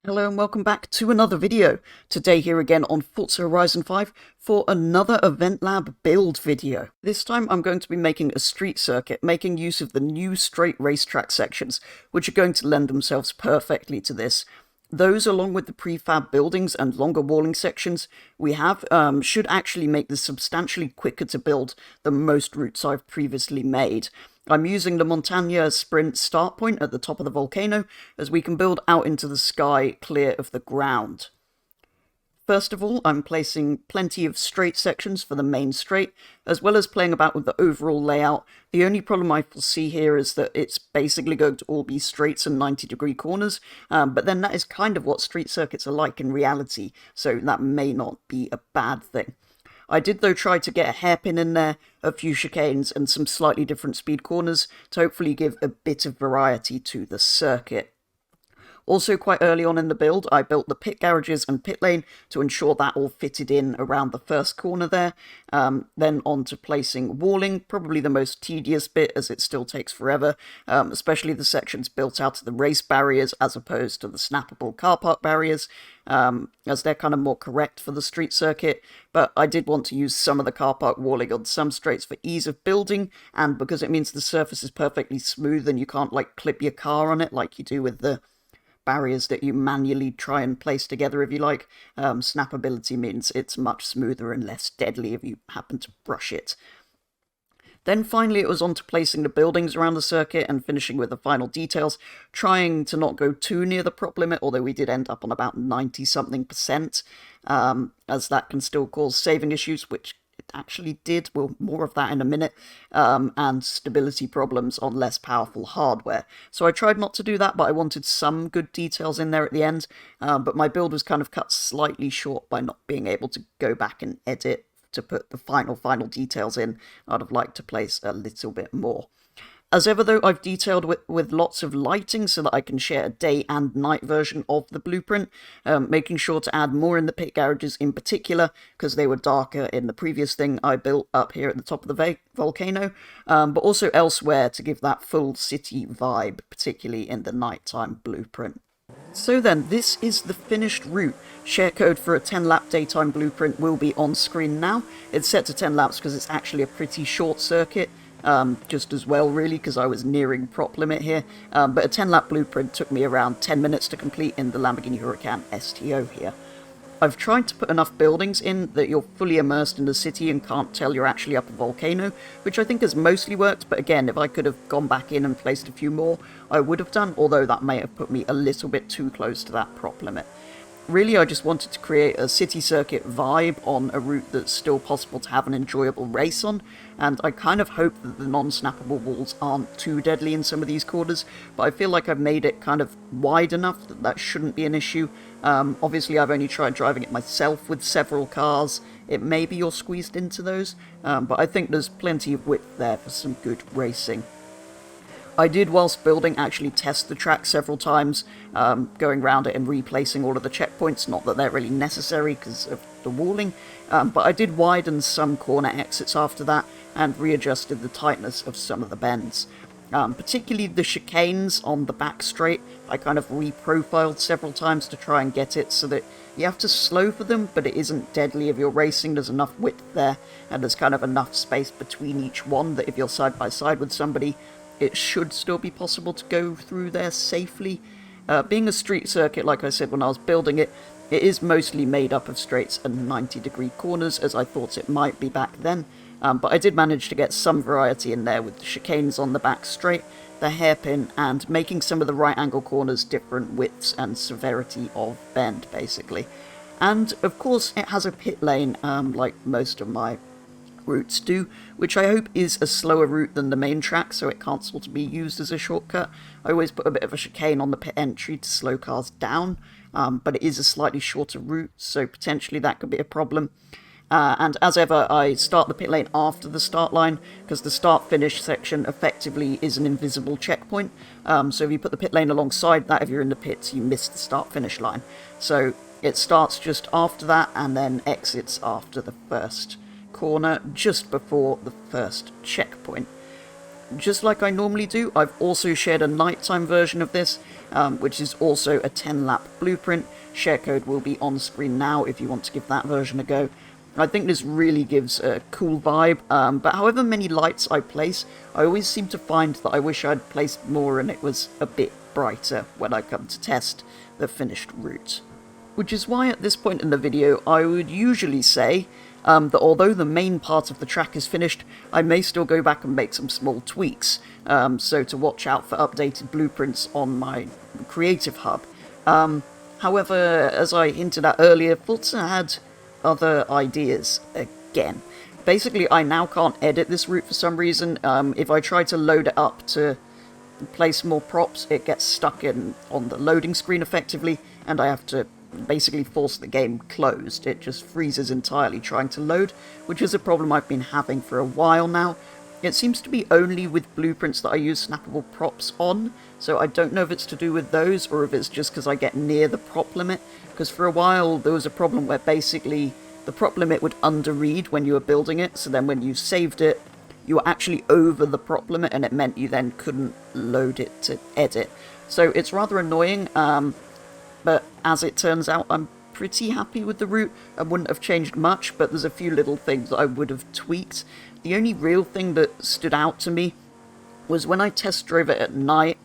Hello and welcome back to another video. Today here again on Forza Horizon 5 for another Event Lab build video. This time I'm going to be making a street circuit, making use of the new straight racetrack sections, which are going to lend themselves perfectly to this. Those, along with the prefab buildings and longer walling sections we have, should actually make this substantially quicker to build than most routes I've previously made. I'm using the Montagne Sprint start point at the top of the volcano, as we can build out into the sky clear of the ground. First of all, I'm placing plenty of straight sections for the main straight, as well as playing about with the overall layout. The only problem I foresee here is that it's basically going to all be straights and 90-degree corners, but then that is kind of what street circuits are like in reality, so that may not be a bad thing. I did, though, try to get a hairpin in there, a few chicanes, and some slightly different speed corners to hopefully give a bit of variety to the circuit. Also, quite early on in the build, I built the pit garages and pit lane to ensure that all fitted in around the first corner there. Then on to placing walling, probably the most tedious bit as it still takes forever, especially the sections built out of the race barriers as opposed to the snappable car park barriers, as they're kind of more correct for the street circuit. But I did want to use some of the car park walling on some straights for ease of building, and because it means the surface is perfectly smooth and you can't like clip your car on it like you do with the barriers that you manually try and place together if you like. Snappability means it's much smoother and less deadly if you happen to brush it. Then finally it was on to placing the buildings around the circuit and finishing with the final details, trying to not go too near the prop limit, although we did end up on about 90-something%, as that can still cause saving issues, which it actually did. Well, more of that in a minute, and stability problems on less powerful hardware. So I tried not to do that, but I wanted some good details in there at the end, but my build was kind of cut slightly short by not being able to go back and edit to put the final details in. I'd have liked to place a little bit more. As ever, though, I've detailed with lots of lighting so that I can share a day and night version of the blueprint, making sure to add more in the pit garages in particular, because they were darker in the previous thing I built up here at the top of the volcano, but also elsewhere to give that full city vibe, particularly in the nighttime blueprint. So then, this is the finished route. Sharecode for a 10-lap daytime blueprint will be on screen now. It's set to 10 laps because it's actually a pretty short circuit. Just as well, really, because I was nearing prop limit here. But a 10-lap blueprint took me around 10 minutes to complete in the Lamborghini Huracan STO here. I've tried to put enough buildings in that you're fully immersed in the city and can't tell you're actually up a volcano, which I think has mostly worked, but again, if I could have gone back in and placed a few more, I would have done, although that may have put me a little bit too close to that prop limit. Really, I just wanted to create a city circuit vibe on a route that's still possible to have an enjoyable race on, and I kind of hope that the non-snappable walls aren't too deadly in some of these corners, but I feel like I've made it kind of wide enough that that shouldn't be an issue. Obviously, I've only tried driving it myself with several cars. It may be you're squeezed into those, but I think there's plenty of width there for some good racing. I did, whilst building, actually test the track several times, going around it and replacing all of the checkpoints. Not that they're really necessary because of the walling, but I did widen some corner exits after that and readjusted the tightness of some of the bends. Particularly the chicanes on the back straight, I kind of reprofiled several times to try and get it so that you have to slow for them, but it isn't deadly if you're racing. There's enough width there, and there's kind of enough space between each one that if you're side by side with somebody, it should still be possible to go through there safely. Being a street circuit, like I said when I was building it, it is mostly made up of straights and 90-degree corners, as I thought it might be back then. But I did manage to get some variety in there with the chicanes on the back straight, the hairpin, and making some of the right angle corners different widths and severity of bend, basically. And, of course, it has a pit lane, like most of my routes do, which I hope is a slower route than the main track, so it can't sort of be used as a shortcut. I always put a bit of a chicane on the pit entry to slow cars down, but it is a slightly shorter route, so potentially that could be a problem. And as ever, I start the pit lane after the start line, because the start-finish section effectively is an invisible checkpoint. So if you put the pit lane alongside that, if you're in the pits, you miss the start-finish line. So it starts just after that, and then exits after the first corner, just before the first checkpoint. just like I normally do, I've also shared a nighttime version of this, which is also a 10-lap blueprint. Share code will be on screen now if you want to give that version a go. I think this really gives a cool vibe, but however many lights I place, I always seem to find that I wish I'd placed more and it was a bit brighter when I come to test the finished route. Which is why at this point in the video I would usually say that although the main part of the track is finished, I may still go back and make some small tweaks, so to watch out for updated blueprints on my creative hub. However, as I hinted at earlier, Forza had other ideas again. Basically, I now can't edit this route for some reason. If I try to load it up to place more props, it gets stuck on the loading screen effectively, and I have to basically force the game closed. It just freezes entirely trying to load, which is a problem I've been having for a while now. It seems to be only with blueprints that I use snappable props on, so I don't know if it's to do with those or if it's just because I get near the prop limit, because for a while there was a problem where basically the prop limit would underread when you were building it, so then when you saved it, you were actually over the prop limit and it meant you then couldn't load it to edit. So it's rather annoying, but as it turns out, I'm pretty happy with the route. I wouldn't have changed much, but there's a few little things that I would have tweaked. The only real thing that stood out to me was when I test drove it at night.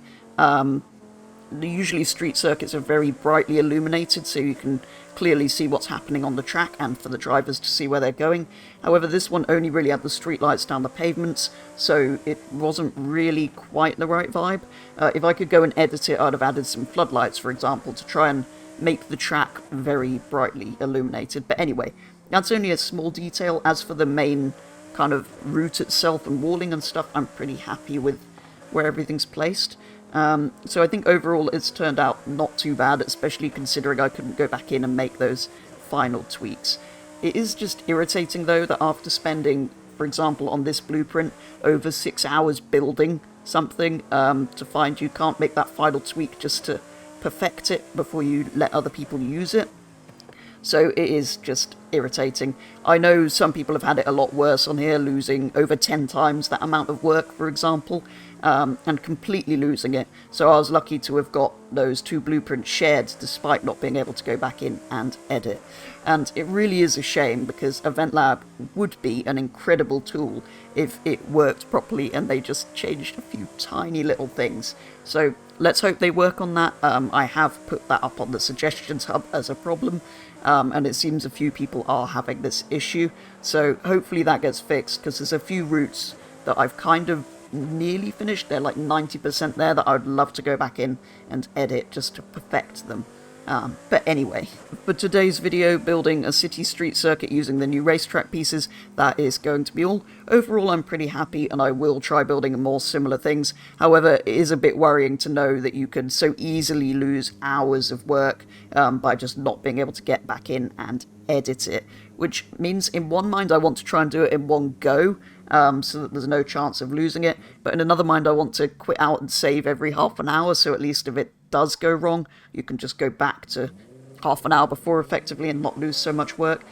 Usually street circuits are very brightly illuminated, so you can clearly see what's happening on the track and for the drivers to see where they're going. However, this one only really had the streetlights down the pavements, so it wasn't really quite the right vibe. If I could go and edit it, I'd have added some floodlights, for example, to try and make the track very brightly illuminated. But anyway, that's only a small detail. As for the main kind of route itself and walling and stuff, I'm pretty happy with where everything's placed. So I think overall it's turned out not too bad, especially considering I couldn't go back in and make those final tweaks. It is just irritating though that after spending, for example on this blueprint, over 6 hours building something, to find you can't make that final tweak just to perfect it before you let other people use it. So it is just irritating. I know some people have had it a lot worse on here, losing over 10 times that amount of work, for example, and completely losing it. So I was lucky to have got those 2 blueprints shared, despite not being able to go back in and edit. And it really is a shame, because Event Lab would be an incredible tool if it worked properly and they just changed a few tiny little things. So let's hope they work on that. I have put that up on the suggestions hub as a problem, and it seems a few people are having this issue, so hopefully that gets fixed, because there's a few routes that I've kind of nearly finished. They're like 90% there that I would love to go back in and edit just to perfect them. But anyway, for today's video, building a city street circuit using the new racetrack pieces, that is going to be all. Overall, I'm pretty happy, and I will try building more similar things. However, it is a bit worrying to know that you can so easily lose hours of work by just not being able to get back in and edit it, which means in one mind I want to try and do it in one go, so that there's no chance of losing it, but in another mind I want to quit out and save every half an hour, so at least if it does go wrong, you can just go back to half an hour before effectively and not lose so much work.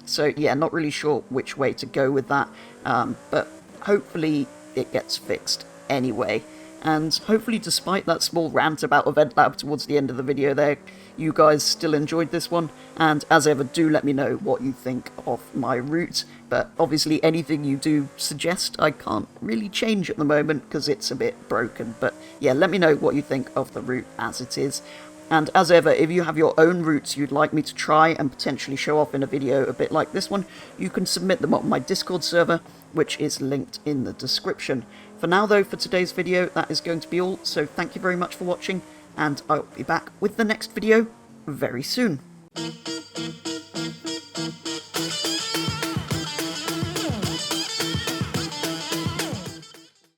So yeah, not really sure which way to go with that, but hopefully it gets fixed anyway. And hopefully, despite that small rant about Event Lab towards the end of the video there, you guys still enjoyed this one, and as ever, do let me know what you think of my route. But obviously, anything you do suggest, I can't really change at the moment because it's a bit broken. But yeah, let me know what you think of the route as it is. And as ever, if you have your own routes you'd like me to try and potentially show off in a video a bit like this one, you can submit them on my Discord server, which is linked in the description. For now though, for today's video, that is going to be all, so thank you very much for watching, and I'll be back with the next video very soon.